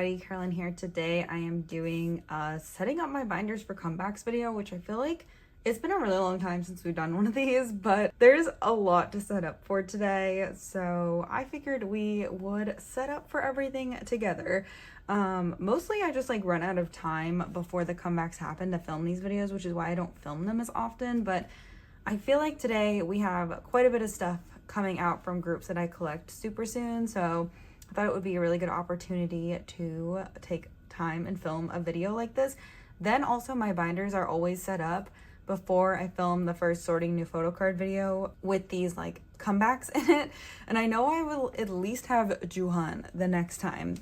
everybody, Carolyn here. Today I am doing a setting up my binders for comebacks video, which I feel like it's been a really long time since we've done one of these, but there's a lot to set up for today, so I figured we would set up for everything together. Mostly I just run out of time before the comebacks happen to film these videos, which is why I don't film them as often, but I feel like today we have quite a bit of stuff coming out from groups that I collect super soon, so I thought it would be a really good opportunity to take time and film a video like this. Then also my binders are always set up before I film the first sorting new photocard video with these comebacks in it. And I know I will at least have Jooheon the next time.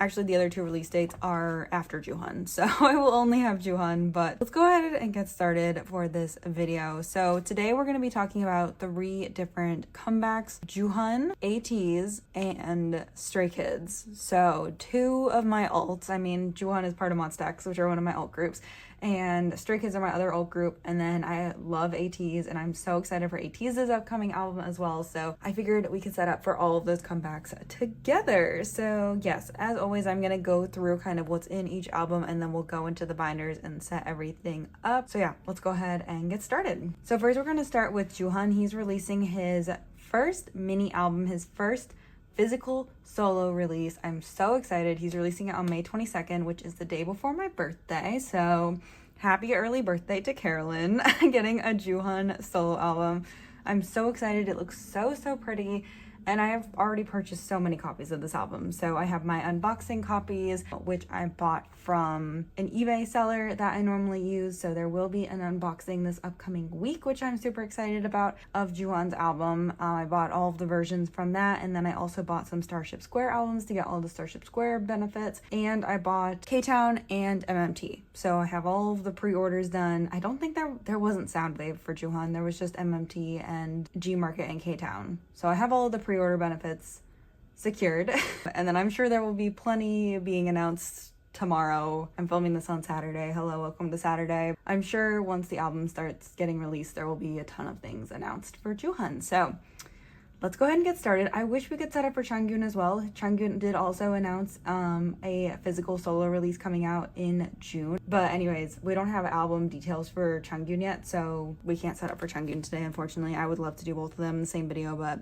Actually, the other two release dates are after Jooheon, so I will only have Jooheon, but let's go ahead and get started for this video. So today we're going to be talking about 3 different comebacks: Jooheon, Ateez, and Stray Kids. So 2 of my alts, Jooheon is part of Monsta X, which are one of my alt groups, and Stray Kids are my other alt group, and then I love Ateez, and I'm so excited for Ateez's upcoming album as well, so I figured we could set up for all of those comebacks together. So yes, as always, I'm gonna go through kind of what's in each album, and then we'll go into the binders and set everything up. So yeah, let's go ahead and get started. So first we're gonna start with Jooheon. He's releasing his first mini album, his first physical solo release. I'm so excited. He's releasing it on May 22nd, which is the day before my birthday. So happy early birthday to Carolyn, getting a Jooheon solo album. I'm so excited. It looks so pretty. And I have already purchased so many copies of this album. So I have my unboxing copies, which I bought from an eBay seller that I normally use. So there will be an unboxing this upcoming week, which I'm super excited about, of Jooheon's album. I bought all of the versions from that. And then I also bought some Starship Square albums to get all the Starship Square benefits. And I bought K-Town and MMT. So I have all of the pre-orders done. I don't think there wasn't Soundwave for Jooheon. There was just MMT and G Market and K-Town. So I have all of the pre-order benefits secured. And then I'm sure there will be plenty being announced tomorrow. I'm filming this on Saturday. Hello, welcome to Saturday. I'm sure once the album starts getting released, there will be a ton of things announced for Jooheon. So let's go ahead and get started. I wish we could set up for Changyun as well. Changyun did also announce a physical solo release coming out in June. But anyways, we don't have album details for Changyun yet, so we can't set up for Changyun today, unfortunately. I would love to do both of them in the same video, but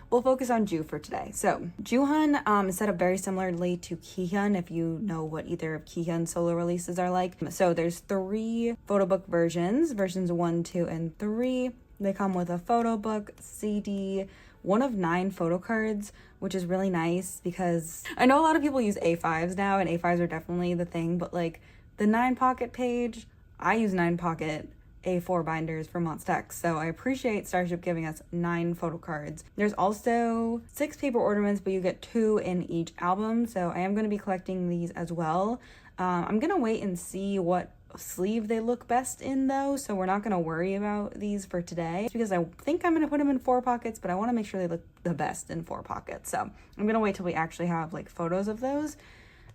we'll focus on Joo for today. So Jooheon is set up very similarly to Kihyun, if you know what either of Kihyun's solo releases are like. So there's 3 photo book versions 1, 2, and 3. They come with a photo book, CD, one of 9 photo cards, which is really nice because I know a lot of people use A5s now, and A5s are definitely the thing, but the 9 pocket page, I use 9 pocket A4 binders for Monsta X, so I appreciate Starship giving us 9 photo cards. There's also 6 paper ornaments, but you get 2 in each album, so I am going to be collecting these as well. I'm going to wait and see what sleeve they look best in though, so we're not going to worry about these for today because I think I'm going to put them in 4 pockets, but I want to make sure they look the best in 4 pockets, so I'm going to wait till we actually have photos of those.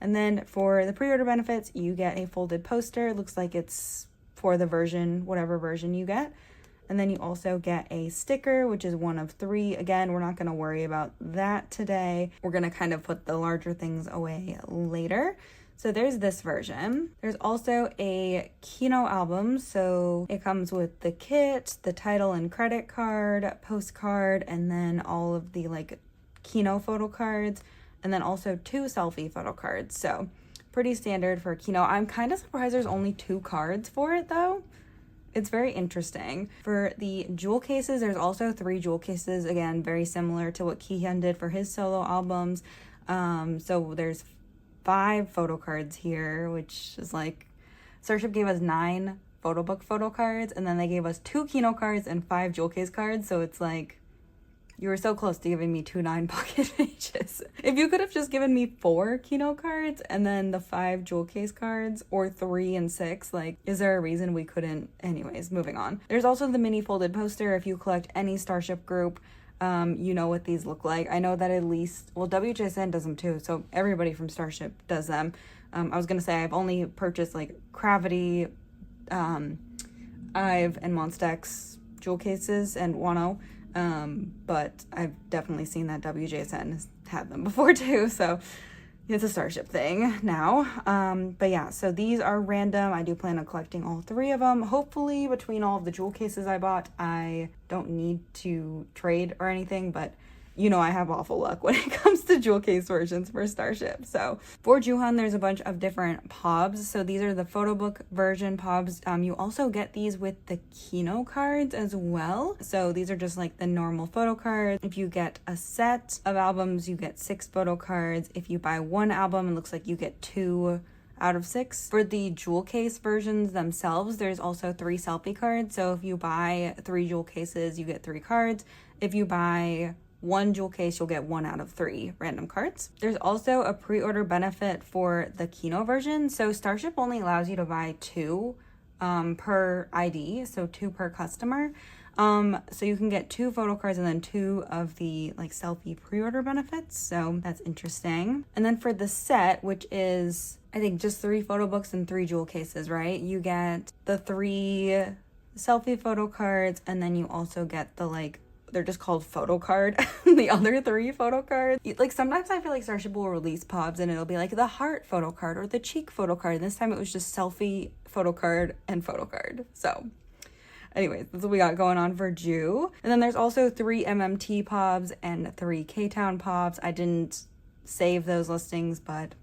And then for the pre-order benefits, you get a folded poster. It looks like it's for the version, whatever version you get. And then you also get a sticker, which is one of 3. Again, we're not going to worry about that today. We're going to kind of put the larger things away later. So there's this version. There's also a Kino album. So it comes with the kit, the title and credit card, postcard, and then all of the Kino photo cards, and then also 2 selfie photo cards. So pretty standard for Kino. I'm kind of surprised there's only 2 cards for it though. It's very interesting. For the jewel cases, there's also 3 jewel cases. Again, very similar to what Kihyun did for his solo albums. So there's 5 photo cards here, which is Starship gave us 9 photo book photo cards, and then they gave us 2 Kino cards and 5 jewel case cards. So it's you were so close to giving me 2 9 pocket pages. If you could have just given me 4 Kino cards and then the 5 jewel case cards, or 3 and 6, is there a reason we couldn't? Anyways, moving on. There's also the mini folded poster. If you collect any Starship group, you know what these look like. I know that at least, well, WJSN does them too, so everybody from Starship does them. I was gonna say I've only purchased Gravity, Ive, and Monsta X jewel cases and Wano. But I've definitely seen that WJSN has had them before too, so It's a Starship thing now. But yeah, so these are random. I do plan on collecting all 3 of them. Hopefully between all of the jewel cases I bought, I don't need to trade or anything, but you know I have awful luck when it comes to jewel case versions for Starship. So for Jooheon, there's a bunch of different pobs. So these are the photo book version pobs. You also get these with the Kino cards as well. So these are just like the normal photo cards. If you get a set of albums, you get 6 photo cards. If you buy 1 album, it looks like you get 2 out of 6. For the jewel case versions themselves, there's also 3 selfie cards. So if you buy 3 jewel cases, you get 3 cards. If you buy 1 jewel case, you'll get 1 out of 3 random cards. There's also a pre-order benefit for the Kino version. So Starship only allows you to buy 2 per ID, so 2 per customer. So you can get 2 photo cards and then 2 of the like selfie pre-order benefits. So that's interesting. And then for the set, which is I think just 3 photo books and 3 jewel cases, right? You get the 3 selfie photo cards, and then you also get the like, they're just called Photocard, the other 3 photo cards. Like sometimes I feel like Starship will release pobs and it'll be like the heart photo card or the cheek photo card. This time it was just selfie, photo card, and photo card. So anyways, that's what we got going on for Joo. And then there's also 3 MMT pobs and 3 K-Town pobs. I didn't save those listings, but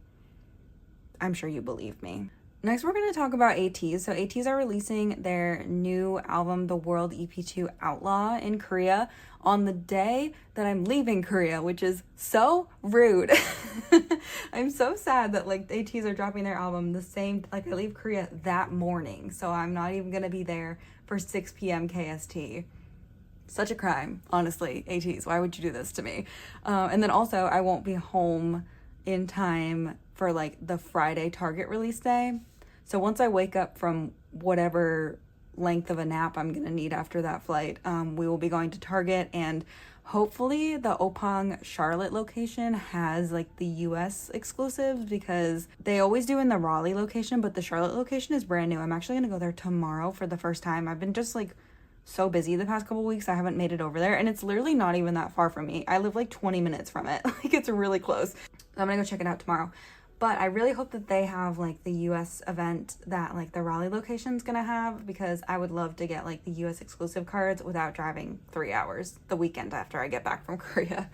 I'm sure you believe me. Next, we're going to talk about Ateez. So Ateez are releasing their new album, The World EP2 Outlaw, in Korea on the day that I'm leaving Korea, which is so rude. I'm so sad that like Ateez are dropping their album the same, like I leave Korea that morning. So I'm not even going to be there for 6 p.m. KST. Such a crime, honestly. Ateez, why would you do this to me? And then also I won't be home in time for like the Friday Target release day. So once I wake up from whatever length of a nap I'm gonna need after that flight, we will be going to Target, and hopefully the Opang Charlotte location has like the US exclusives, because they always do in the Raleigh location, but the Charlotte location is brand new. I'm actually gonna go there tomorrow for the first time. I've been just like so busy the past couple weeks, I haven't made it over there, and it's literally not even that far from me. I live like 20 minutes from it. Like it's really close. I'm gonna go check it out tomorrow. But I really hope that they have like the US event that like the Raleigh location's gonna have, because I would love to get like the US exclusive cards without driving 3 hours the weekend after I get back from Korea.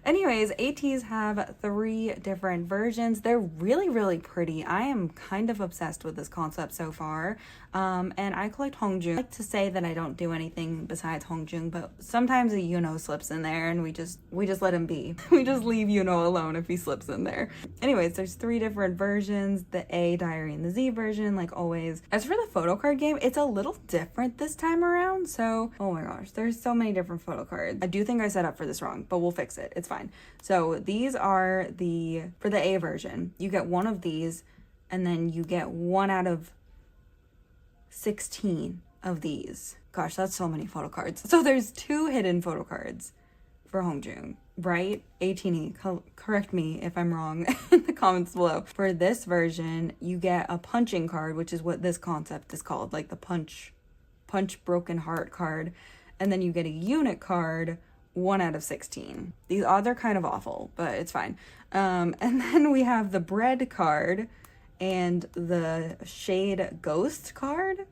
Anyways, Ateez have 3 different versions. They're really, really pretty. I am kind of obsessed with this concept so far. And I collect Hongjoong. I like to say that I don't do anything besides Hongjoong, but sometimes a Yuno slips in there and we just let him be. We just leave Yuno alone if he slips in there. Anyways, there's 3 different versions. The A, Diary, and the Z version, like always. As for the photo card game, it's a little different this time around. So, oh my gosh, there's so many different photo cards. I do think I set up for this wrong, but we'll fix it. It's fine. So these are for the A version, you get 1 of these, and then you get 1 out of 16 of these. Gosh, that's so many photo cards. So there's 2 hidden photo cards for Hongjoong, right? 18E, correct me if I'm wrong in the comments below. For this version, you get a punching card, which is what this concept is called, like the punch broken heart card. And then you get a unit card, 1 out of 16. These odds are kind of awful, but it's fine. And then we have the bread card and the shade ghost card.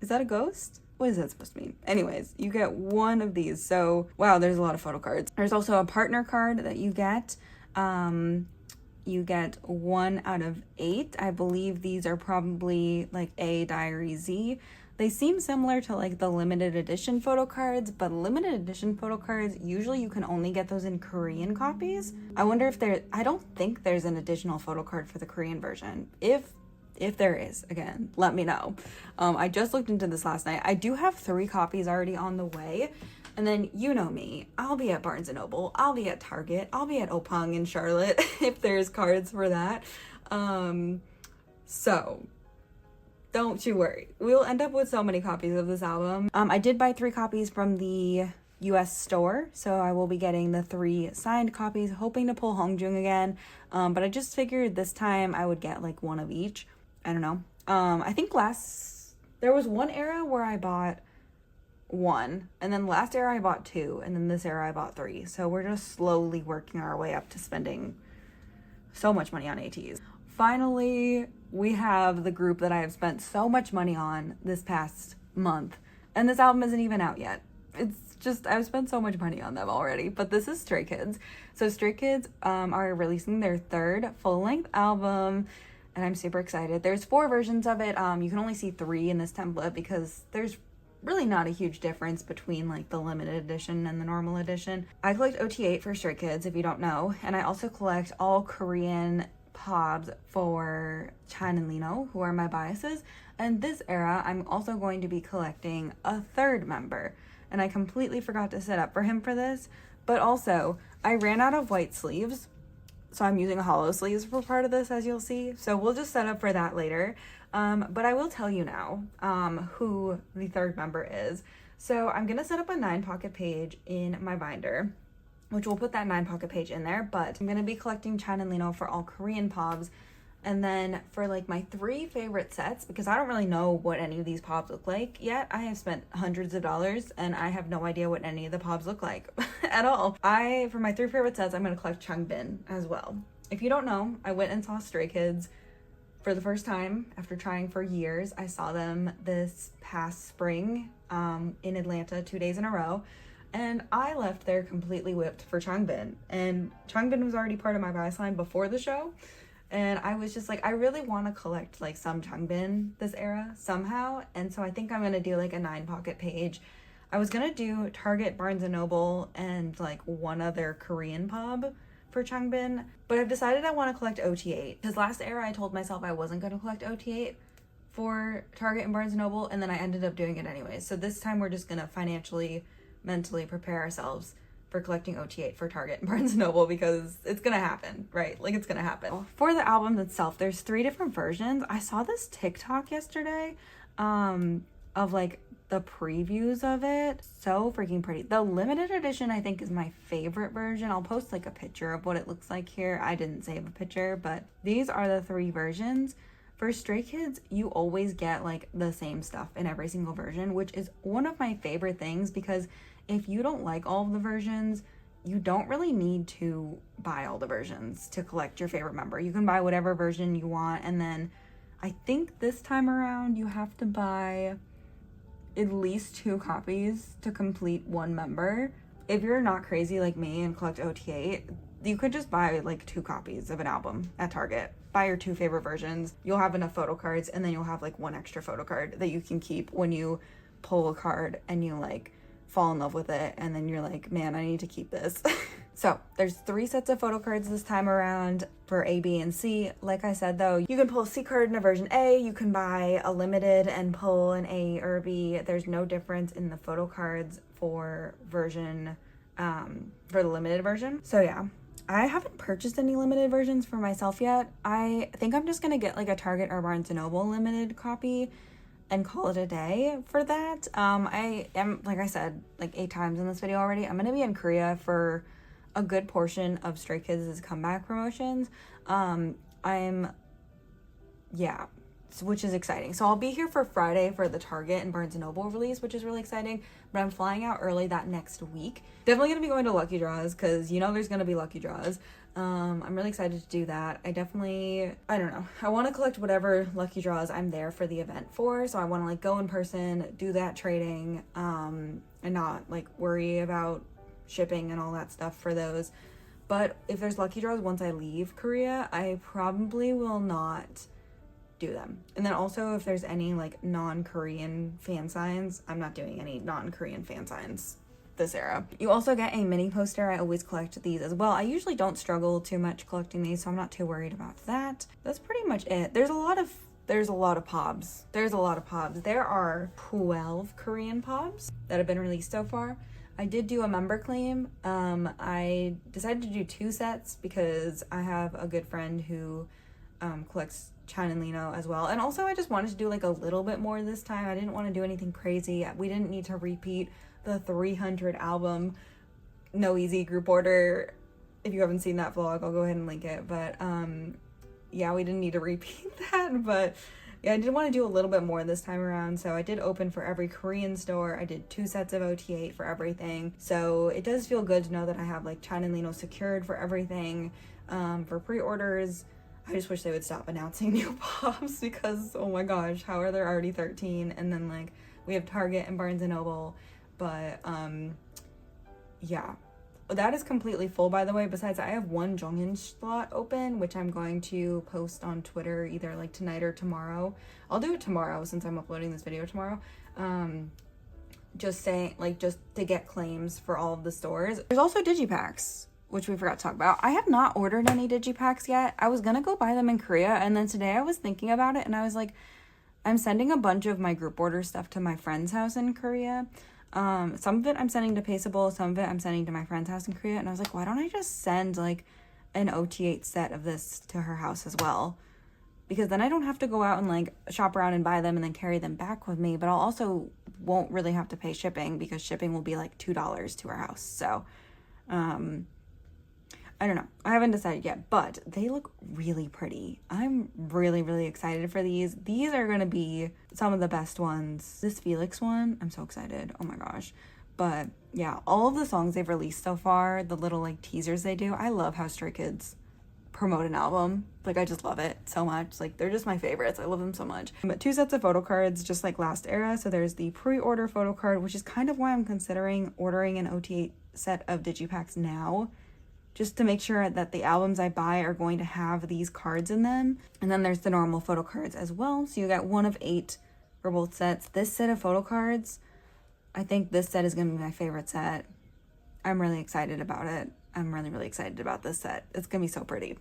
Is that a ghost? What is that supposed to mean? Anyways, you get 1 of these. So, wow, there's a lot of photo cards. There's also a partner card that you get. You get 1 out of 8. I believe these are probably like A, Diary, Z. They seem similar to like the limited edition photo cards, but limited edition photo cards, usually you can only get those in Korean copies. I wonder if I don't think there's an additional photo card for the Korean version. If there is, again, let me know. I just looked into this last night. I do have 3 copies already on the way. And then you know me, I'll be at Barnes & Noble, I'll be at Target, I'll be at Opang in Charlotte if there's cards for that. So don't you worry. We'll end up with so many copies of this album. I did buy 3 copies from the US store, so I will be getting the 3 signed copies, hoping to pull Hongjoong again. But I just figured this time I would get like 1 of each. I don't know. I think there was one era where I bought 1, and then last era I bought 2, and then this era I bought 3. So we're just slowly working our way up to spending so much money on Ateez. Finally, we have the group that I have spent so much money on this past month, and this album isn't even out yet. It's just, I've spent so much money on them already, but this is Stray Kids. So Stray Kids are releasing their third full-length album, and I'm super excited. There's 4 versions of it. You can only see 3 in this template because there's really not a huge difference between like the limited edition and the normal edition. I collect OT8 for Stray Kids, if you don't know, and I also collect all Korean pobs for Chan and Lino, who are my biases. And this era, I'm also going to be collecting a 3rd member, and I completely forgot to set up for him for this, but also I ran out of white sleeves, so I'm using hollow sleeves for part of this, as you'll see. So we'll just set up for that later. But I will tell you now who the 3rd member is. So I'm going to set up a 9 pocket page in my binder, which will put that 9 pocket page in there. But I'm going to be collecting Chan and Lino for all Korean pobs. And then for like my 3 favorite sets, because I don't really know what any of these pobs look like yet. I have spent hundreds of dollars and I have no idea what any of the pobs look like at all. For my 3 favorite sets, I'm going to collect Changbin as well. If you don't know, I went and saw Stray Kids for the first time after trying for years. I saw them this past spring in Atlanta 2 days in a row, and I left there completely whipped for Changbin. And Changbin was already part of my bias line before the show, and I was just like, I really want to collect like some Changbin this era somehow, and so I think I'm gonna do like a 9 pocket page. I was gonna do Target, Barnes & Noble, and like one other Korean pub for Changbin, but I've decided I want to collect OT8, because last era I told myself I wasn't going to collect OT8 for Target and Barnes & Noble, and then I ended up doing it anyway. So this time we're just going to financially, mentally prepare ourselves for collecting OT8 for Target and Barnes & Noble, because it's going to happen, right? Like, it's going to happen. For the album itself, there's 3 different versions. I saw this TikTok yesterday of like the previews of it. So freaking pretty. The limited edition I think is my favorite version. I'll post like a picture of what it looks like here. I didn't save a picture, but these are the 3 versions. For Stray Kids, you always get like the same stuff in every single version, which is one of my favorite things, because if you don't like all of the versions, you don't really need to buy all the versions to collect your favorite member. You can buy whatever version you want, and then I think this time around you have to buy at least 2 copies to complete 1 member. If you're not crazy like me and collect OT8, you could just buy like 2 copies of an album at Target. Buy your 2 favorite versions. You'll have enough photo cards, and then you'll have like 1 extra photo card that you can keep when you pull a card and you like fall in love with it, and then you're like, man, I need to keep this. So there's 3 sets of photo cards this time around for A, B, and C. Like I said though, you can pull a C card in a version A, you can buy a limited and pull an A or a B. There's no difference in the photo cards for version, for the limited version. So yeah, I haven't purchased any limited versions for myself yet. I think I'm just gonna get like a Target or Barnes & Noble limited copy and call it a day for that. I am, like I said, like 8 times in this video already, I'm gonna be in Korea for a good portion of Stray Kids' comeback promotions. Which is exciting. So I'll be here for Friday for the Target and Barnes & Noble release, which is really exciting, but I'm flying out early that next week. Definitely gonna be going to Lucky Draws, because you know there's gonna be Lucky Draws. I'm really excited to do that. I don't know. I want to collect whatever Lucky Draws I'm there for the event for, so I want to like go in person, do that trading, and not like worry about shipping and all that stuff for those. But if there's Lucky Draws once I leave Korea, I probably will not do them. And then also if there's any like non-Korean fan signs, I'm not doing any non-Korean fan signs this era. You also get a mini poster. I always collect these as well. I usually don't struggle too much collecting these, so I'm not too worried about that. That's pretty much it. There's a lot of pobs. There are 12 Korean pobs that have been released so far. I did do a member claim. I decided to do 2 sets because I have a good friend who collects Chan and Lino as well. And also I just wanted to do like a little bit more this time. I didn't want to do anything crazy. We didn't need to repeat the 300 album No Easy group order. If you haven't seen that vlog, I'll go ahead and link it. But yeah, we didn't need to repeat that. But Yeah, I did want to do a little bit more this time around, so I did open for every Korean store. I did 2 sets of OT8 for everything, so it does feel good to know that I have like China and Lino secured for everything. For pre-orders, I just wish they would stop announcing new pops because, oh my gosh, how are there already 13? And then like we have Target and Barnes & Noble, but yeah. That is completely full, by the way. Besides, I have one Jooheon slot open, which I'm going to post on Twitter either like tonight or tomorrow. I'll do it tomorrow since I'm uploading this video tomorrow. Just saying, like, just to get claims for all of the stores. There's also digipacks, which we forgot to talk about. I have not ordered any digipacks yet. I was gonna go buy them in Korea, and then today I was thinking about it, and I was like, I'm sending a bunch of my group order stuff to my friend's house in Korea. Some of it I'm sending to Paceable, some of it I'm sending to my friend's house in Korea, and I was like, why don't I just send like an OT8 set of this to her house as well? Because then I don't have to go out and like shop around and buy them and then carry them back with me, but I'll also won't really have to pay shipping because shipping will be like $2 to her house. So, I don't know. I haven't decided yet, but they look really pretty. I'm really, really excited for these. These are going to be some of the best ones. This Felix one, I'm so excited. Oh my gosh. But yeah, all of the songs they've released so far, the little like teasers they do, I love how Stray Kids promote an album. Like, I just love it so much. Like, they're just my favorites. I love them so much. But 2 sets of photo cards, just like last era. So there's the pre-order photo card, which is kind of why I'm considering ordering an OT8 set of digipacks now, just to make sure that the albums I buy are going to have these cards in them. And then there's the normal photo cards as well. So you get 1 of 8 for both sets. This set of photo cards, I think this set is going to be my favorite set. I'm really excited about it. I'm really, really excited about this set. It's going to be so pretty.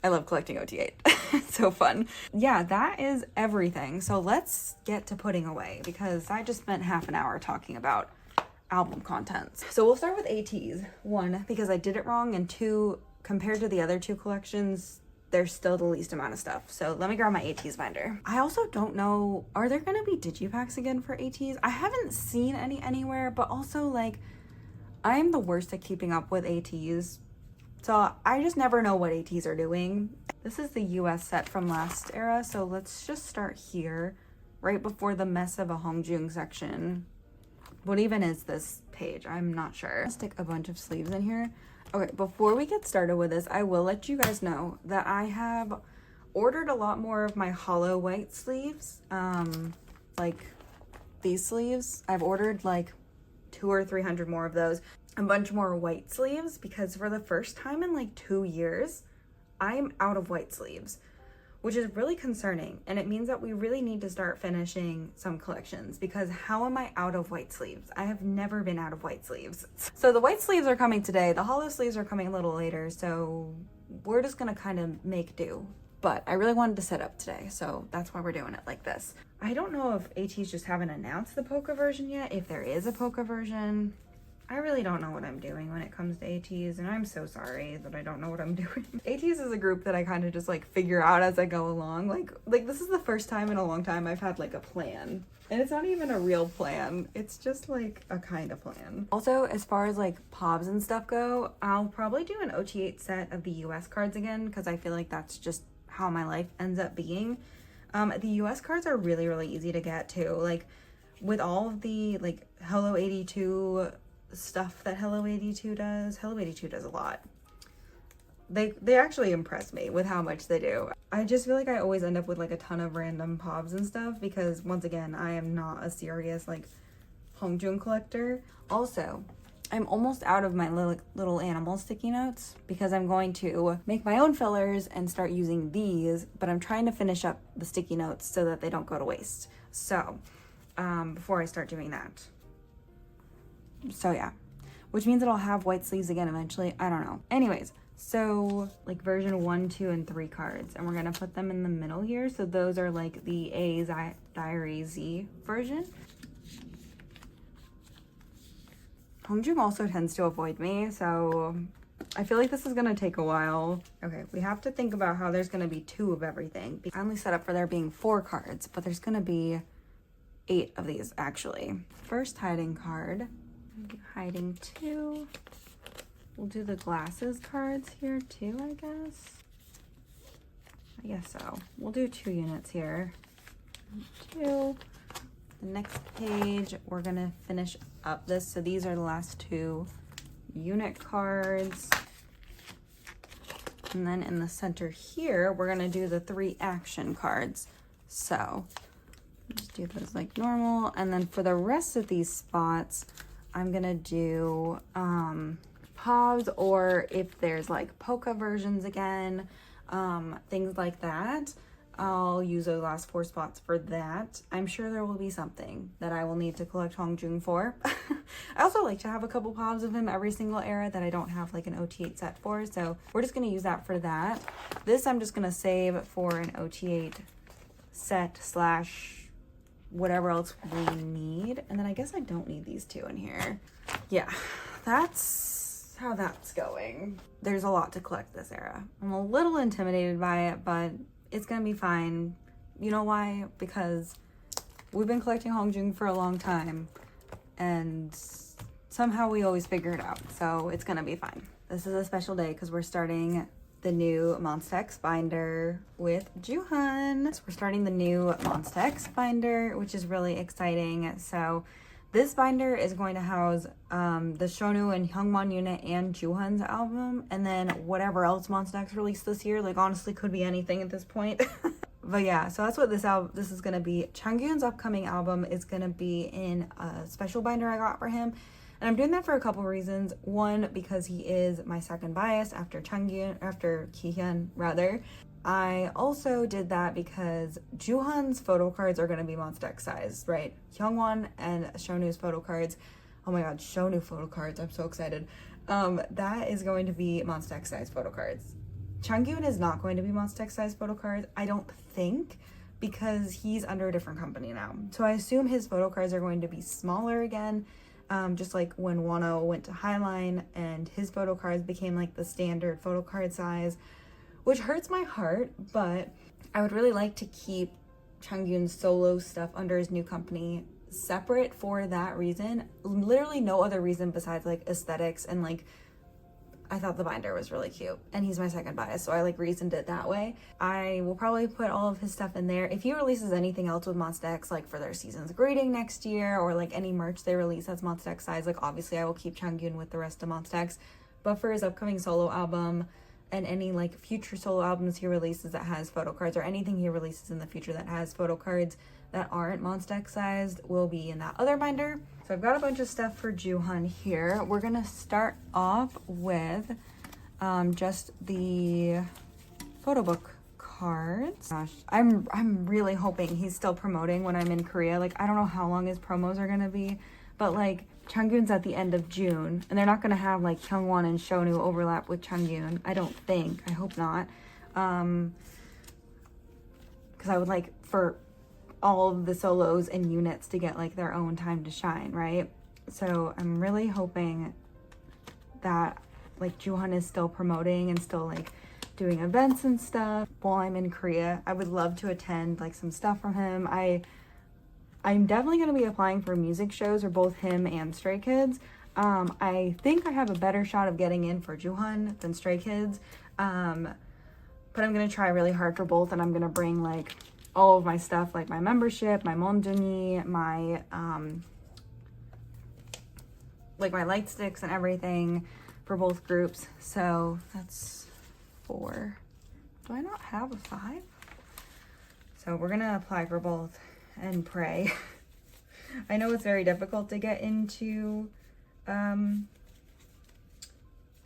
I love collecting OT8. It's so fun. Yeah, that is everything. So let's get to putting away because I just spent half an hour talking about album contents. So we'll start with Ateez. 1, because I did it wrong, and 2, compared to the other 2 collections, there's still the least amount of stuff. So let me grab my Ateez binder. I also don't know, are there gonna be digipacks again for Ateez? I haven't seen any anywhere, but also like, I'm the worst at keeping up with Ateez. So I just never know what Ateez are doing. This is the US set from last era, so let's just start here, right before the mess of a Hongjoong section. What even is this page? I'm not sure. I'll stick a bunch of sleeves in here. Okay, before we get started with this, I will let you guys know that I have ordered a lot more of my hollow white sleeves. Like these sleeves. I've ordered like 200 or 300 more of those. A bunch more white sleeves because for the first time in like 2 years, I'm out of white sleeves, which is really concerning. And it means that we really need to start finishing some collections because how am I out of white sleeves? I have never been out of white sleeves. So the white sleeves are coming today. The hollow sleeves are coming a little later. So we're just gonna kind of make do. But I really wanted to set up today, so that's why we're doing it like this. I don't know if Ateez just haven't announced the polka version yet, if there is a polka version. I really don't know what I'm doing when it comes to Ateez, and I'm so sorry that I don't know what I'm doing. Ateez is a group that I kind of just like figure out as I go along. Like this is the first time in a long time I've had like a plan. And it's not even a real plan. It's just like a kind of plan. Also, as far as like POBs and stuff go, I'll probably do an OT8 set of the US cards again because I feel like that's just how my life ends up being. The US cards are really, really easy to get too. Like with all of the like Hello 82 stuff that Hello 82 does. Hello 82 does a lot. They actually impress me with how much they do. I just feel like I always end up with like a ton of random POBs and stuff because once again, I am not a serious like Hongjoong collector. Also, I'm almost out of my little animal sticky notes because I'm going to make my own fillers and start using these, but I'm trying to finish up the sticky notes so that they don't go to waste. So, before I start doing that. So yeah, which means that I'll have white sleeves again eventually. I don't know. Anyways, so like version 1, 2, and 3 cards, and we're gonna put them in the middle here. So those are like the Diary Z version. Hongjoong also tends to avoid me, so I feel like this is gonna take a while. Okay, we have to think about how there's gonna be 2 of everything. I only set up for there being 4 cards, but there's gonna be 8 of these actually. First hiding card, hiding 2. We'll do the glasses cards here too, I guess so. We'll do 2 units here. 2. The next page, we're gonna finish up this. So these are the last 2 unit cards. And then in the center here, we're gonna do the 3 action cards. So just do those like normal. And then for the rest of these spots, I'm gonna do paws, or if there's like polka versions again, things like that. I'll use those last 4 spots for that. I'm sure there will be something that I will need to collect Hongjoong for. I also like to have a couple pods of him every single era that I don't have like an OT8 set for, so we're just gonna use that for that. This I'm just gonna save for an OT8 set slash whatever else we need. And then I guess I don't need these 2 in here. Yeah, that's how that's going. There's a lot to collect this era. I'm a little intimidated by it, but it's gonna be fine. You know why? Because we've been collecting Hongjoong for a long time and somehow we always figure it out. So it's gonna be fine. This is a special day because we're starting the new Monsta X binder with Jooheon. So we're starting the new Monsta X binder, which is really exciting. So this binder is going to house the Shonu and Hyungwon unit and Jooheon's album, and then whatever else Monsta X released this year. Like honestly, could be anything at this point. But yeah, so that's what this is gonna be. Changhyun's upcoming album is gonna be in a special binder I got for him. And I'm doing that for a couple reasons. One, because he is my second bias after Kihyun rather. I also did that because Jooheon's photo cards are going to be Monsta X size, right? Hyungwon and Shonu's photo cards. Oh my god, Shonu photo cards. I'm so excited. That is going to be Monsta X size photo cards. Changhyun is not going to be Monsta X size photo cards, I don't think, because he's under a different company now. So I assume his photo cards are going to be smaller again. Just like when Wano went to Highline and his photo cards became like the standard photo card size, which hurts my heart, but I would really like to keep Changhyun's solo stuff under his new company separate for that reason. Literally no other reason besides like aesthetics, and like I thought the binder was really cute and he's my second bias, so I like reasoned it that way. I will probably put all of his stuff in there. If he releases anything else with Monsta X, like for their season's greeting next year, or like any merch they release that's Monsta X size, like obviously I will keep Changhyun with the rest of Monsta X. But for his upcoming solo album and any like future solo albums he releases that has photo cards, or anything he releases in the future that has photo cards that aren't Monsta X sized, will be in that other binder. So I've got a bunch of stuff for Jooheon here. We're gonna start off with just the photo book cards. Gosh, I'm really hoping he's still promoting when I'm in Korea. Like I don't know how long his promos are gonna be, but like Changhyun's at the end of June, and they're not gonna have like Hyungwon and Shonu overlap with Changhyun. I don't think. I hope not. Because I would like for all of the solos and units to get like their own time to shine, right? So I'm really hoping that like Jooheon is still promoting and still like doing events and stuff while I'm in Korea. I would love to attend like some stuff from him. I'm definitely going to be applying for music shows for both him and Stray Kids. I think I have a better shot of getting in for Jooheon than Stray Kids. But I'm going to try really hard for both, and I'm going to bring like all of my stuff, like my membership, my Monjuni, my like my light sticks and everything for both groups. So that's 4. Do I not have a 5? So we're gonna apply for both and pray. I know it's very difficult to get into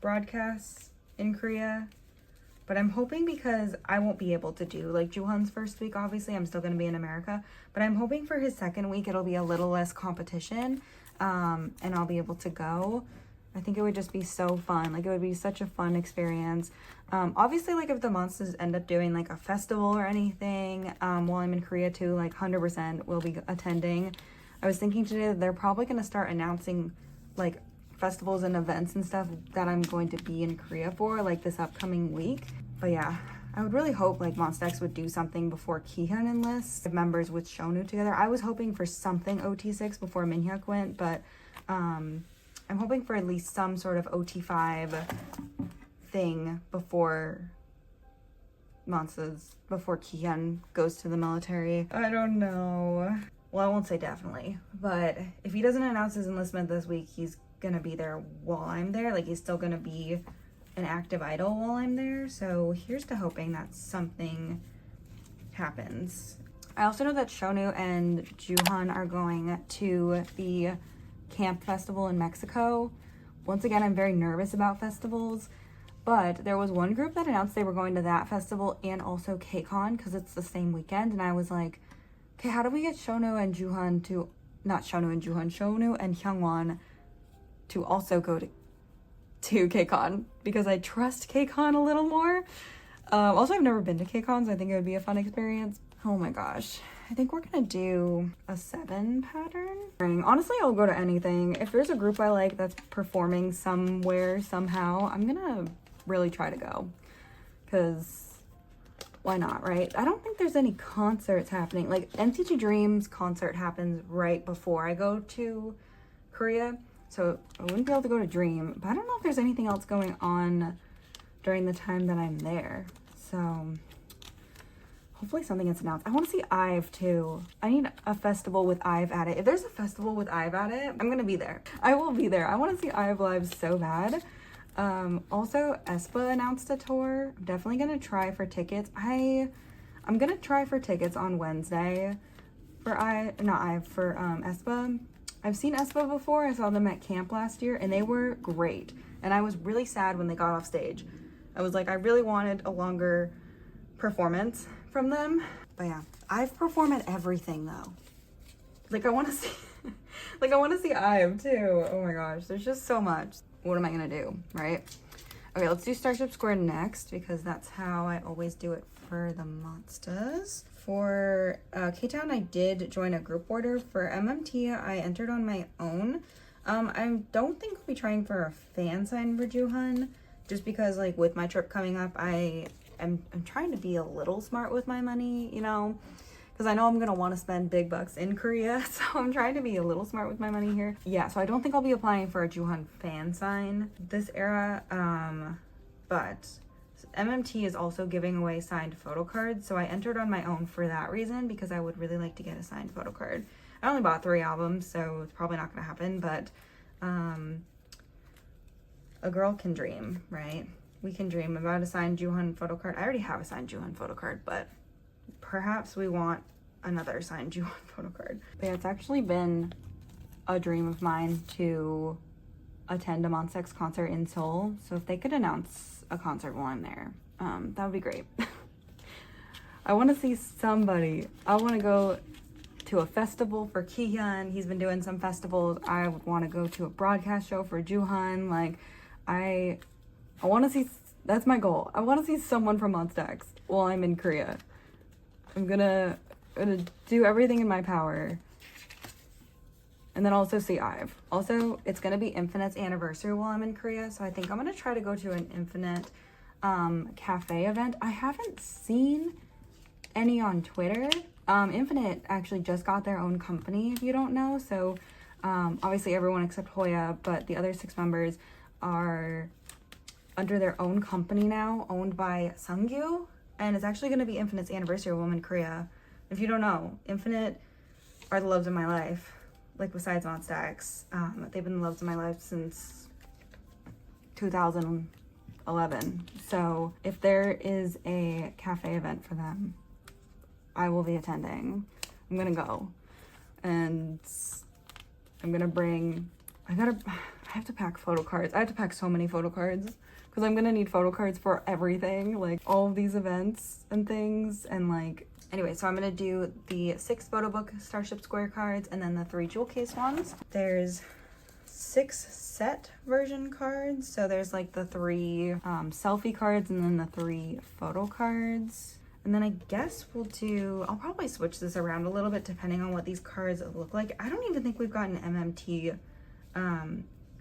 broadcasts in Korea, but I'm hoping, because I won't be able to do like Jooheon's first week, obviously I'm still going to be in America, but I'm hoping for his second week it'll be a little less competition, and I'll be able to go. I think it would just be so fun. Like it would be such a fun experience. Obviously, like if the Monstas end up doing like a festival or anything while I'm in Korea too, like 100% will be attending. I was thinking today that they're probably going to start announcing like festivals and events and stuff that I'm going to be in Korea for like this upcoming week. But yeah, I would really hope like Monsta X would do something before Kihyun enlists members with Shonu together. I was hoping for something OT6 before Minhyuk went, but I'm hoping for at least some sort of OT5 thing before Monsta's before Jooheon goes to the military. I don't know. Well, I won't say definitely, but if he doesn't announce his enlistment this week, he's gonna be there while I'm there. Like, he's still gonna be an active idol while I'm there. So here's to hoping that something happens. I also know that Shonu and Jooheon are going to the camp festival in Mexico. Once again, I'm very nervous about festivals, but there was one group that announced they were going to that festival and also KCON because it's the same weekend. And I was like, okay, how do we get Shonu and Jooheon to, not Shonu and Jooheon, Shonu and Hyungwon to also go to KCON, because I trust KCON a little more. Also, I've never been to KCON, so I think it would be a fun experience. Oh my gosh. I think we're gonna do a 7 pattern. Honestly, I'll go to anything. If there's a group I like that's performing somewhere, somehow, I'm gonna really try to go. Because why not, right? I don't think there's any concerts happening. Like, NCT Dream's concert happens right before I go to Korea. So I wouldn't be able to go to Dream. But I don't know if there's anything else going on during the time that I'm there. So hopefully something gets announced. I want to see IVE too. I need a festival with IVE at it. If there's a festival with IVE at it, I'm gonna be there. I will be there. I want to see IVE live so bad. Also, aespa announced a tour. I'm definitely gonna try for tickets. I'm gonna try for tickets on Wednesday for aespa. I've seen aespa before. I saw them at camp last year and they were great. And I was really sad when they got off stage. I was like, I really wanted a longer performance from them. But yeah, I've performed at everything though. Like, I want to see like, I want to see IVE too. Oh my gosh, there's just so much. What am I gonna do, right? Okay, let's do Starship Square next, because that's how I always do it for the Monstas. For K-Town, I did join a group order. For MMT, I entered on my own. I don't think I'll be trying for a fan sign for Jooheon, just because, like, with my trip coming up, I'm trying to be a little smart with my money, you know, because I know I'm gonna want to spend big bucks in Korea, so I'm trying to be a little smart with my money here. Yeah, so I don't think I'll be applying for a Jooheon fan sign this era, but MMT is also giving away signed photo cards, so I entered on my own for that reason, because I would really like to get a signed photo card. I only bought 3 albums, so it's probably not gonna happen, but a girl can dream, right? We can dream about a signed Jooheon photo card. I already have a signed Jooheon photo card, but perhaps we want another signed Jooheon photo card. But yeah, it's actually been a dream of mine to attend a Monsta X concert in Seoul, so if they could announce a concert while I'm there, that would be great. I want to see somebody. I want to go to a festival for Jooheon. He's been doing some festivals. I would want to go to a broadcast show for Jooheon. Like, I want to see, that's my goal. I want to see someone from Monsta X while I'm in Korea. I'm gonna do everything in my power. And then also see IVE. Also, it's gonna be Infinite's anniversary while I'm in Korea, so I think I'm gonna try to go to an Infinite cafe event. I haven't seen any on Twitter. Infinite actually just got their own company, if you don't know, so obviously everyone except Hoya, but the other 6 members are under their own company now, owned by Sungyu, and it's actually gonna be Infinite's anniversary while I'm in Korea. If you don't know, Infinite are the loves of my life. Like, besides Monsta X, they've been the loves of my life since 2011. So if there is a cafe event for them, I will be attending. I'm gonna go, and I'm gonna bring, I have to pack photo cards. I have to pack so many photo cards, because I'm gonna need photo cards for everything, like all of these events and things, and like, anyway, so I'm gonna do the 6 photo book Starship Square cards and then the 3 jewel case ones. There's 6 set version cards. So there's like the 3 selfie cards and then the 3 photo cards. And then I guess I'll probably switch this around a little bit depending on what these cards look like. I don't even think we've gotten MMT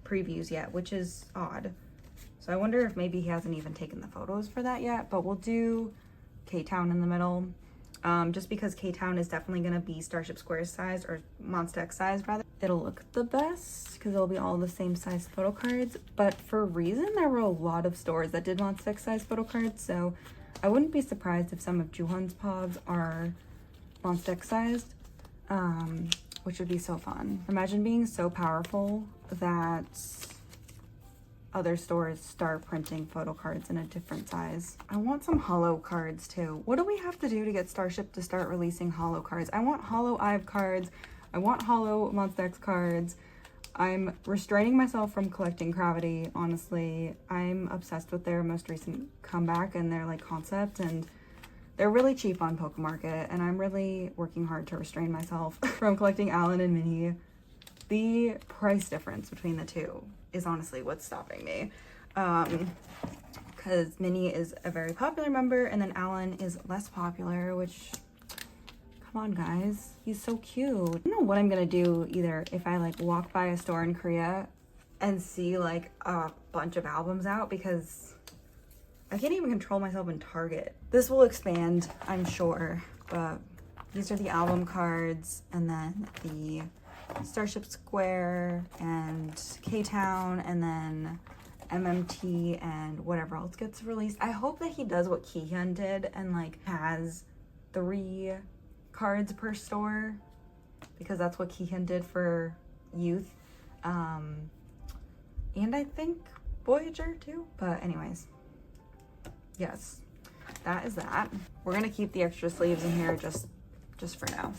previews yet, which is odd. So I wonder if maybe he hasn't even taken the photos for that yet, but we'll do K-Town in the middle. Just because K-Town is definitely going to be Starship Square size, or Monsta X size rather. It'll look the best because it'll be all the same size photo cards. But for Reason, there were a lot of stores that did Monsta X size photo cards. So I wouldn't be surprised if some of Jooheon's pods are Monsta X sized, which would be so fun. Imagine being so powerful that other stores start printing photo cards in a different size. I want some holo cards too. What do we have to do to get Starship to start releasing holo cards? I want holo IVE cards. I want holo Monsta X cards. I'm restraining myself from collecting Gravity, honestly. I'm obsessed with their most recent comeback and their like concept, and they're really cheap on Pokemarket, and I'm really working hard to restrain myself from collecting Alan and Minnie. The price difference between the two is honestly what's stopping me. Because Minnie is a very popular member, and then Alan is less popular, which, come on guys, he's so cute. I don't know what I'm gonna do either if I like walk by a store in Korea and see like a bunch of albums out, because I can't even control myself in Target. This will expand, I'm sure, but these are the album cards, and then the Starship Square and K-Town, and then MMT and whatever else gets released. I hope that he does what Jooheon did and like has 3 cards per store, because that's what Jooheon did for Youth, and I think Voyager too. But anyways, yes, that is that. We're gonna keep the extra sleeves in here just for now.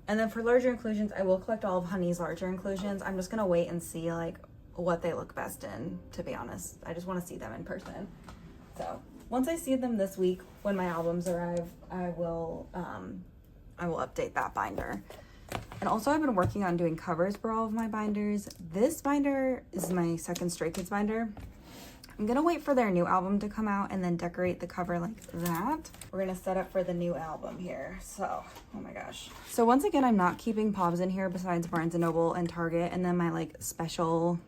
And then for larger inclusions, I will collect all of Honey's larger inclusions. I'm just gonna wait and see like what they look best in, to be honest. I just wanna see them in person. So once I see them this week, when my albums arrive, I will update that binder. And also I've been working on doing covers for all of my binders. This binder is my second Stray Kids binder. I'm gonna wait for their new album to come out and then decorate the cover like that. We're gonna set up for the new album here. So, oh my gosh. So once again, I'm not keeping Pobs in here besides Barnes & Noble and Target, and then my like special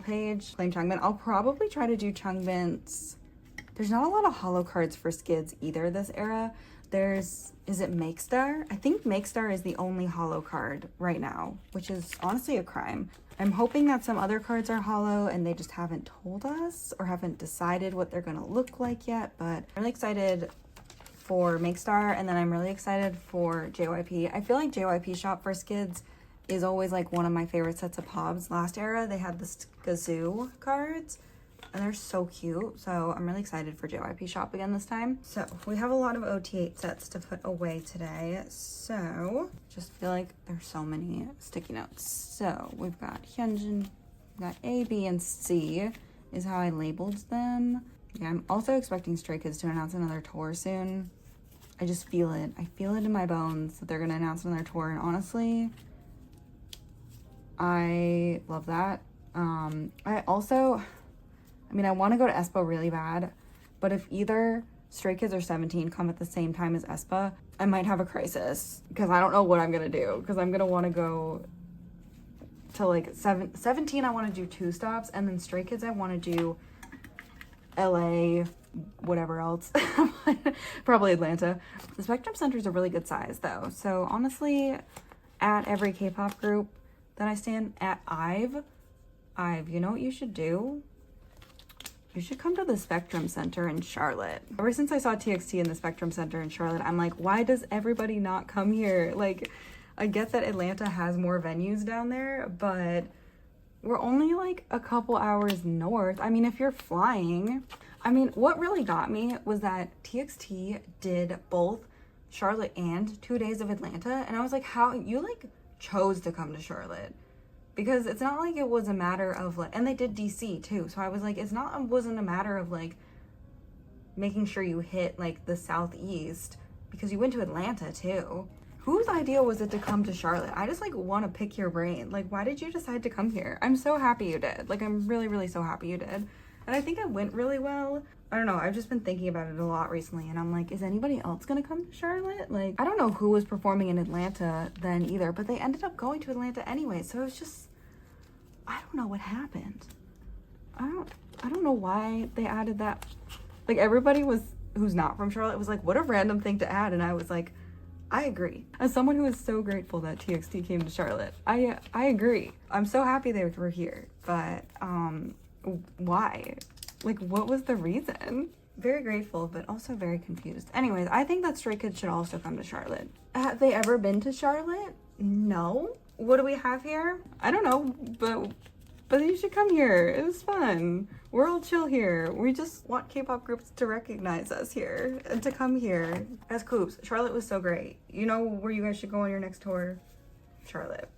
page, Claim Changbin. I'll probably try to do Changbin's. There's not a lot of holo cards for Skids either this era. Is it Makestar? I think Makestar is the only holo card right now, which is honestly a crime. I'm hoping that some other cards are holo and they just haven't told us or haven't decided what they're gonna look like yet, but I'm really excited for Makestar, and then I'm really excited for JYP. I feel like JYP shop for Skids is always like one of my favorite sets of Pobs. Last era, they had the Skazoo cards, and they're so cute. So I'm really excited for JYP shop again this time. So we have a lot of OT8 sets to put away today. So just feel like there's so many sticky notes. So we've got Hyunjin, we've got A, B, and C is how I labeled them. Yeah, I'm also expecting Stray Kids to announce another tour soon. I just feel it. I feel it in my bones that they're gonna announce another tour, and honestly, I love that. I mean, I want to go to aespa really bad, but if either Stray Kids or 17 come at the same time as aespa, I might have a crisis, because I don't know what I'm gonna do, because I'm gonna want to go to like 17. I want to do 2 stops, and then Stray Kids I want to do LA, whatever else. Probably Atlanta. The Spectrum Center is a really good size though, so honestly, at every K-pop group that I stand at, IVE, you know what you should do? You should come to the Spectrum Center in Charlotte. Ever since I saw TXT in the Spectrum Center in Charlotte, I'm like, why does everybody not come here? Like, I get that Atlanta has more venues down there, but we're only like a couple hours north. I mean, if you're flying, I mean, what really got me was that TXT did both Charlotte and 2 days of Atlanta. And I was like, how you like chose to come to Charlotte? Because it's not like it was a matter of like, and they did DC too. So I was like, wasn't a matter of like making sure you hit like the Southeast, because you went to Atlanta too. Whose idea was it to come to Charlotte? I just like want to pick your brain. Like, why did you decide to come here? I'm so happy you did. Like, I'm really, really so happy you did. And I think it went really well. I don't know, I've just been thinking about it a lot recently, and I'm like, is anybody else gonna come to Charlotte? Like, I don't know who was performing in Atlanta then either, but they ended up going to Atlanta anyway, so it's just, I don't know what happened. I don't know why they added that. Like, everybody who's not from Charlotte was like, what a random thing to add, and I was like, I agree. As someone who is so grateful that TXT came to Charlotte, I agree. I'm so happy they were here, but why? Like, what was the reason? very grateful, but also very confused. Anyways, I think that Stray Kids should also come to Charlotte. Have they ever been to Charlotte? No. What do we have here? I don't know, but you should come here. It was fun. We're all chill here. We just want K-pop groups to recognize us here and to come here as Coops. Charlotte was so great. You know where you guys should go on your next tour? Charlotte.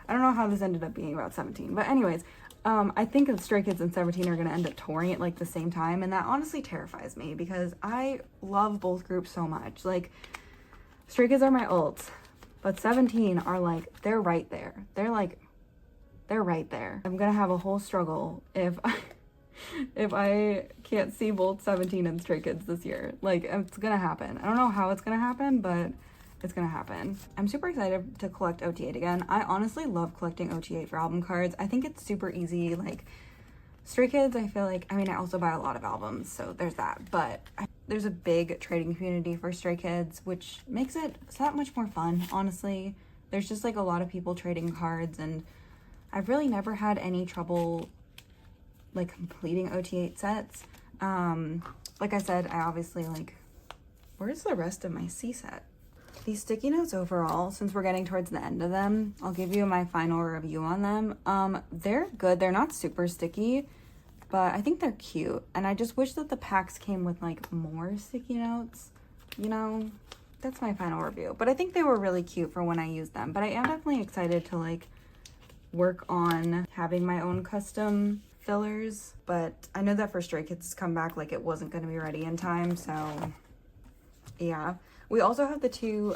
I don't know how this ended up being about 17, but anyways, I think that Stray Kids and 17 are going to end up touring at like the same time, and that honestly terrifies me because I love both groups so much. Like, Stray Kids are my ults, but 17 are like, they're right there. They're right there. I'm going to have a whole struggle if I can't see both 17 and Stray Kids this year. Like, it's going to happen. I don't know how it's going to happen, but it's gonna happen. I'm super excited to collect OT8 again. I honestly love collecting OT8 for album cards. I think it's super easy. Like, Stray Kids, I feel like, I mean, I also buy a lot of albums, so there's that, but there's a big trading community for Stray Kids, which makes it that much more fun, honestly. There's just like a lot of people trading cards, and I've really never had any trouble like completing OT8 sets. Like I said, I obviously like, where's the rest of my C set? These sticky notes overall, since we're getting towards the end of them, I'll give you my final review on them. They're good. They're not super sticky, but I think they're cute. And I just wish that the packs came with like more sticky notes, you know? That's my final review. But I think they were really cute for when I used them. But I am definitely excited to like work on having my own custom fillers. But I know that for Stray Kids' comeback, like, it wasn't going to be ready in time, so yeah. We also have the two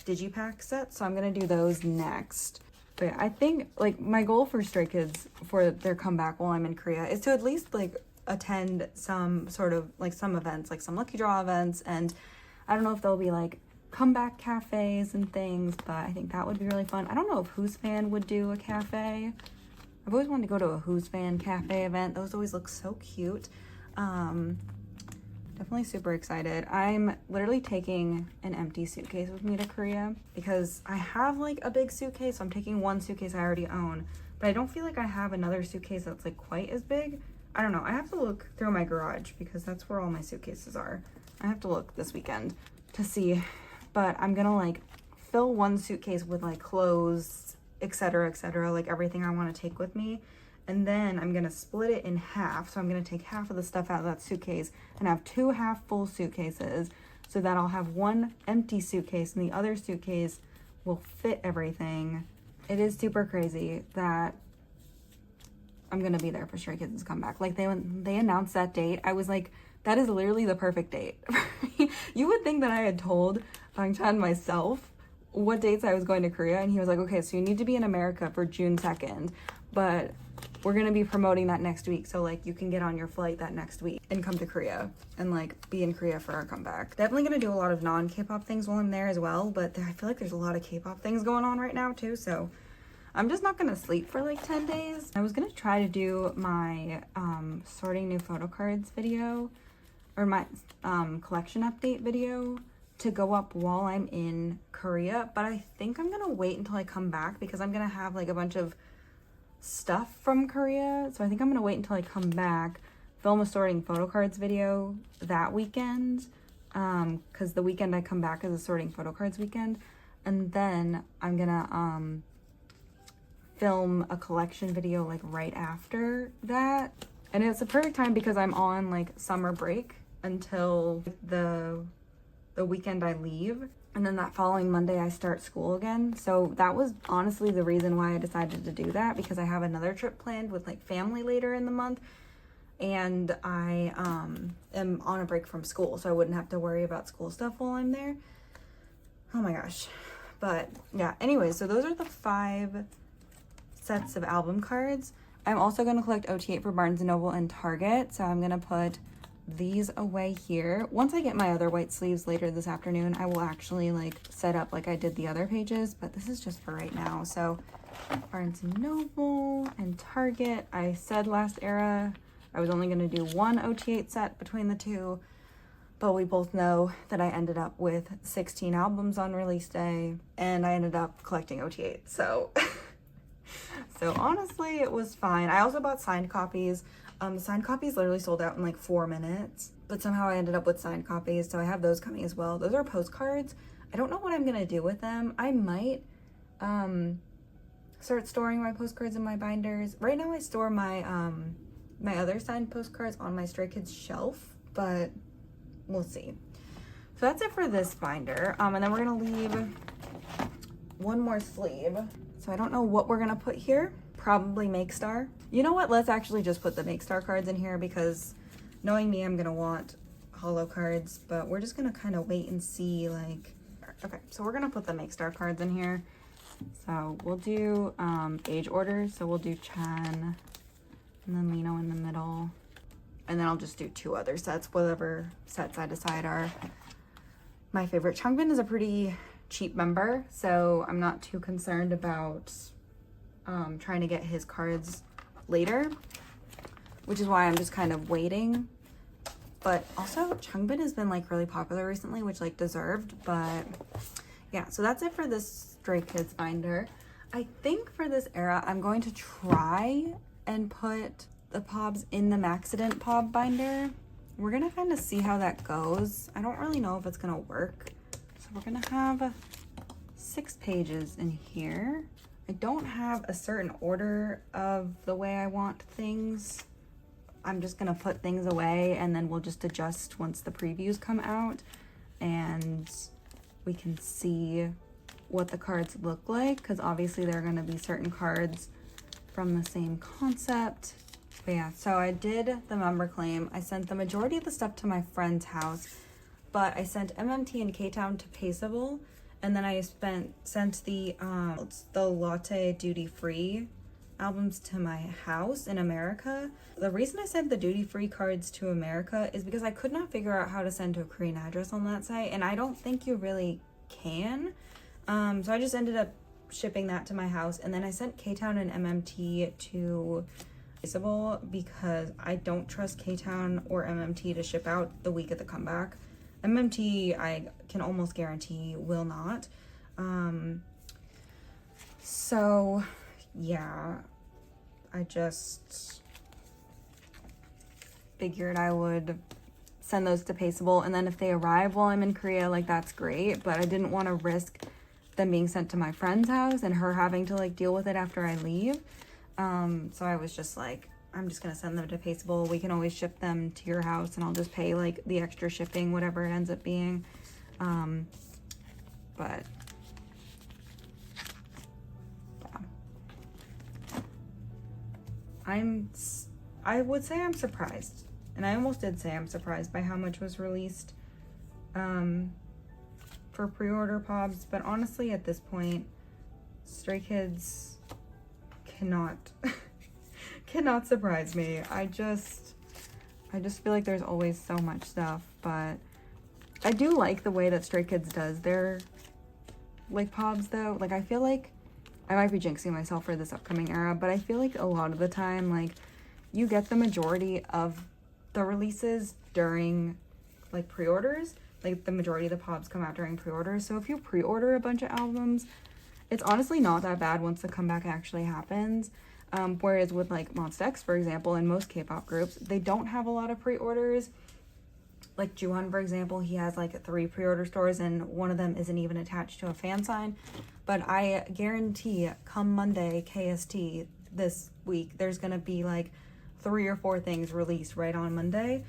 digipack sets, so I'm gonna do those next. But yeah, I think like my goal for Stray Kids for their comeback while I'm in Korea is to at least like attend some sort of like some events, like some lucky draw events, and I don't know if there'll be like comeback cafes and things, but I think that would be really fun. I don't know if Who's Fan would do a cafe. I've always wanted to go to a Who's Fan cafe event. Those always look so cute. Definitely super excited. I'm literally taking an empty suitcase with me to Korea because I have like a big suitcase. So I'm taking one suitcase I already own, but I don't feel like I have another suitcase that's like quite as big. I don't know. I have to look through my garage because that's where all my suitcases are. I have to look this weekend to see, but I'm gonna like fill one suitcase with like clothes, etc., like everything I want to take with me. And then I'm gonna split it in half. So I'm gonna take half of the stuff out of that suitcase and have 2 half-full suitcases so that I'll have one empty suitcase and the other suitcase will fit everything. It is super crazy that I'm gonna be there for Stray Kids' comeback. Like, when they announced that date, I was like, that is literally the perfect date. You would think that I had told Bang Chan myself what dates I was going to Korea, and he was like, okay, so you need to be in America for June 2nd, but we're gonna be promoting that next week, so like you can get on your flight that next week and come to Korea and like be in Korea for our comeback. Definitely gonna do a lot of non-K-pop things while I'm there as well, but I feel like there's a lot of K-pop things going on right now too, so I'm just not gonna sleep for like 10 days. I was gonna try to do my sorting new photo cards video, or my collection update video, to go up while I'm in Korea, but I think I'm gonna wait until I come back because I'm gonna have like a bunch of stuff from Korea, so I think I'm gonna wait until I come back, film a sorting photo cards video that weekend, because the weekend I come back is a sorting photo cards weekend, and then I'm gonna film a collection video like right after that. And it's a perfect time because I'm on like summer break until the weekend I leave, and then that following Monday I start school again. So that was honestly the reason why I decided to do that, because I have another trip planned with like family later in the month, and I am on a break from school, so I wouldn't have to worry about school stuff while I'm there. Oh my gosh. But yeah, anyway, so those are the 5 sets of album cards. I'm also going to collect OT8 for Barnes & Noble and Target, so I'm going to put these away here. Once I get my other white sleeves later this afternoon, I will actually like set up like I did the other pages, but this is just for right now. So Barnes & Noble and Target. I said last era I was only going to do 1 OT8 set between the two, but we both know that I ended up with 16 albums on release day, and I ended up collecting OT8, so so honestly it was fine. I also bought signed copies. The signed copies literally sold out in like 4 minutes. but somehow I ended up with signed copies, so I have those coming as well. Those are postcards. I don't know what I'm gonna do with them. I might start storing my postcards in my binders. Right now I store my my other signed postcards on my Stray Kids shelf, but we'll see. So that's it for this binder. And then we're gonna leave one more sleeve. So I don't know what we're gonna put here. Probably Make Star. You know what? Let's actually just put the Make Star cards in here, because knowing me, I'm gonna want holo cards, but we're just gonna kind of wait and see, like, okay, so we're gonna put the Make Star cards in here. So we'll do age order. So we'll do Chen and then Lino in the middle. And then I'll just do 2 other sets, whatever sets I decide are my favorite. Changbin is a pretty cheap member, so I'm not too concerned about trying to get his cards later, which is why I'm just kind of waiting. But also Changbin has been like really popular recently, which like deserved. But yeah, so that's it for this Stray Kids binder. I think for this era I'm going to try and put the Pobs in the Maxident Pob binder. We're gonna kind of see how that goes. I don't really know if it's gonna work. So we're gonna have 6 pages in here. I don't have a certain order of the way I want things. I'm just gonna put things away and then we'll just adjust once the previews come out and we can see what the cards look like, because obviously there are gonna be certain cards from the same concept. But yeah, so I did the member claim. I sent the majority of the stuff to my friend's house, but I sent MMT and K-Town to Paceable, and then I sent the Latte Duty Free albums to my house in America. The reason I sent the duty free cards to America is because I could not figure out how to send to a Korean address on that site, and I don't think you really can. So I just ended up shipping that to my house, and then I sent K-Town and MMT to Paceable because I don't trust K-Town or MMT to ship out the week of the comeback. MMT, I can almost guarantee, will not. So yeah, I just figured I would send those to Paceable, and then if they arrive while I'm in Korea, like, that's great, but I didn't want to risk them being sent to my friend's house and her having to like deal with it after I leave. So I was just like, I'm just gonna send them to Paceable. We can always ship them to your house and I'll just pay like the extra shipping, whatever it ends up being. But yeah. I would say I'm surprised, and I almost did say I'm surprised by how much was released for pre-order Pobs, but honestly at this point Stray Kids cannot cannot surprise me. I just feel like there's always so much stuff, but I do like the way that Stray Kids does their like Pobs though. Like, I feel like I might be jinxing myself for this upcoming era, but I feel like a lot of the time, like, you get the majority of the releases during like pre-orders. Like, the majority of the Pobs come out during pre-orders. So if you pre-order a bunch of albums, it's honestly not that bad once the comeback actually happens. Whereas with like Monsta X, for example, and most K-pop groups, they don't have a lot of pre-orders. Like Jooheon, for example, he has like 3 pre-order stores and one of them isn't even attached to a fan sign. But I guarantee come Monday, KST, this week, there's gonna be like 3 or 4 things released right on Monday.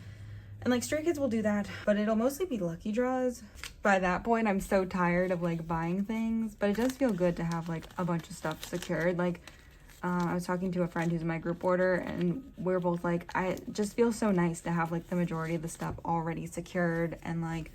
And like Stray Kids will do that, but it'll mostly be lucky draws. By that point, I'm so tired of like buying things, but it does feel good to have like a bunch of stuff secured. Like, I was talking to a friend who's in my group order, and we're both like, I just feel so nice to have like the majority of the stuff already secured and like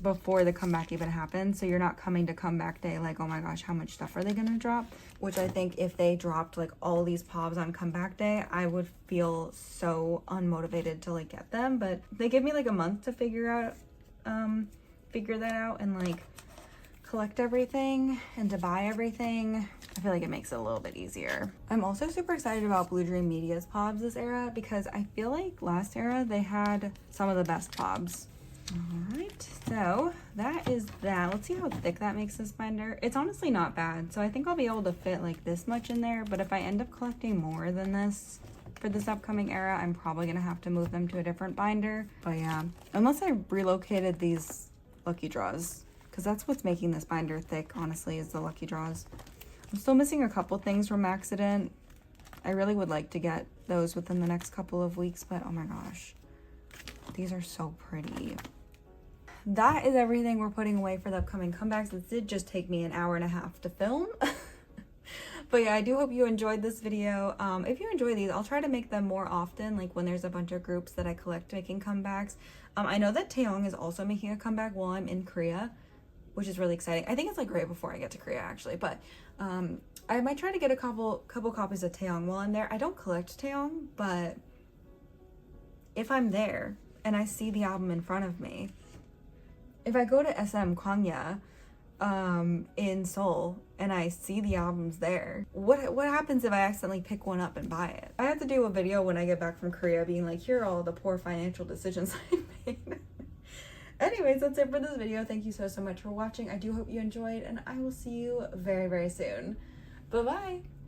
before the comeback even happens, so you're not coming to comeback day like, oh my gosh, how much stuff are they gonna drop? Which I think if they dropped like all these Pobs on comeback day, I would feel so unmotivated to like get them. But they give me like a month to figure that out and like collect everything and to buy everything. I feel like it makes it a little bit easier. I'm also super excited about Blue Dream Media's Pobs this era, because I feel like last era they had some of the best Pobs. Alright, so that is that. Let's see how thick that makes this binder. It's honestly not bad, so I think I'll be able to fit like this much in there, but if I end up collecting more than this, for this upcoming era. I'm probably gonna have to move them to a different binder. But yeah, unless I relocated these Lucky Draws, because that's what's making this binder thick, honestly, is the Lucky Draws. I'm still missing a couple things from Accident. I really would like to get those within the next couple of weeks, but oh my gosh, these are so pretty. That is everything we're putting away for the upcoming comebacks. This did just take me an hour and a half to film. But yeah, I do hope you enjoyed this video. If you enjoy these, I'll try to make them more often, like when there's a bunch of groups that I collect making comebacks. I know that Taeyong is also making a comeback while I'm in Korea, which is really exciting. I think it's like right before I get to Korea, actually. But I might try to get a couple copies of Taeyong while I'm there. I don't collect Taeyong, but if I'm there and I see the album in front of me, if I go to SM Kwangya in Seoul and I see the albums there, what happens if I accidentally pick one up and buy it? I have to do a video when I get back from Korea being like, here are all the poor financial decisions I made. Anyways, that's it for this video. Thank you so much for watching. I do hope you enjoyed, and I will see you very, very soon. Bye-bye.